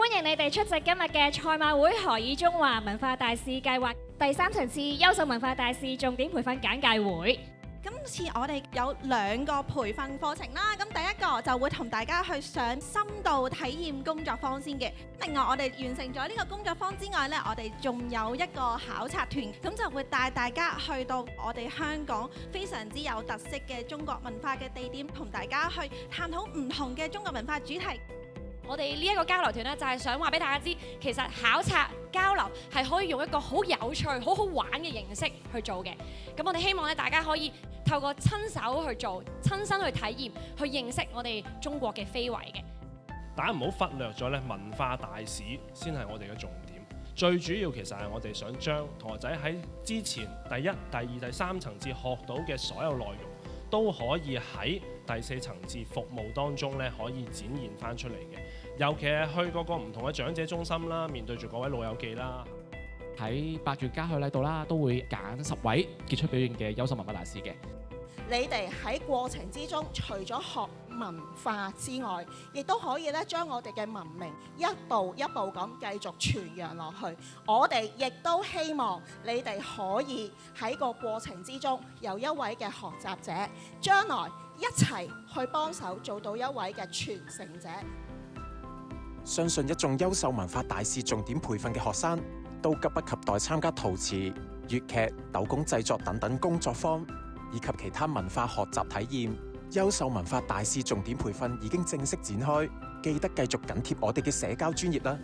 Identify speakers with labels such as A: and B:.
A: 歡迎你哋出席今日嘅賽馬會何以中華文化大使計劃第3層次優秀文化大使重點培訓簡介會。
B: 今次我哋有2個培訓課程啦，咁第一個就會同大家去上深度體驗工作坊先嘅。另外我哋完成咗呢個工作坊之外呢，我哋仲有一個考察團，咁就會帶大家去到我哋香港非常之有特色嘅中國文化嘅地點，同大家去探討唔同嘅中國文化主題。
C: 我哋呢一個交流團呢，就係想話俾大家知，其實考察交流係可以用一個好有趣、好好玩嘅形式去做嘅。咁我哋希望咧，大家可以透過親手去做、親身去體驗、去認識我哋中國嘅非遺嘅。
D: 大家唔好忽略咗咧，文化大使先係我哋嘅重點。最主要其實係我哋想將同學仔喺之前第1、第2、第3層次學到嘅所有內容，都可以喺第4層次服務當中咧，可以展現翻出嚟嘅。尤其係去嗰個唔同嘅長者中心啦，面對住各位老友記啦。
E: 喺8月嘉許禮度啦，都會揀10位傑出表現嘅優秀文化大使嘅。
F: 你哋喺過程之中，除咗學文化之外，亦都可以咧將我哋嘅文明一步一步咁繼續傳揚落去。我哋亦都希望你哋可以喺個過程之中有一位嘅學習者，將來一齊去幫手做到一位嘅傳承者。
G: 相信一眾優秀文化大使重點培訓嘅學生，都急不及待參加陶瓷、粵劇、手工製作等等工作坊，以及其他文化學習體驗。優秀文化大使重點培訓已經正式展開，記得繼續緊貼我哋嘅社交專頁啦！